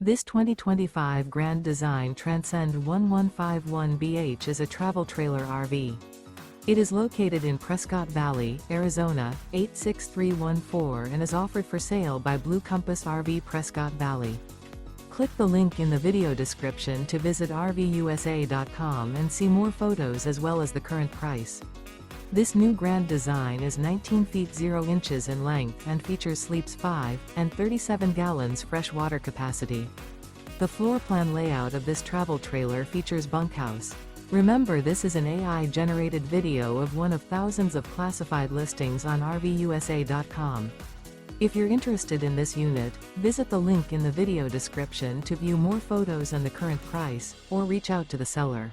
This 2025 Grand Design Transcend One 151BH is a travel trailer RV. It is located in Prescott Valley, Arizona, 86314 and is offered for sale by Blue Compass RV Prescott Valley. Click the link in the video description to visit RVUSA.com and see more photos as well as the current price. This new Grand Design is 19 feet 0 inches in length and features sleeps 5 and 37 gallons fresh water capacity. The floor plan layout of this travel trailer features bunkhouse. Remember, this is an AI-generated video of one of thousands of classified listings on RVUSA.com. If you're interested in this unit, visit the link in the video description to view more photos and the current price, or reach out to the seller.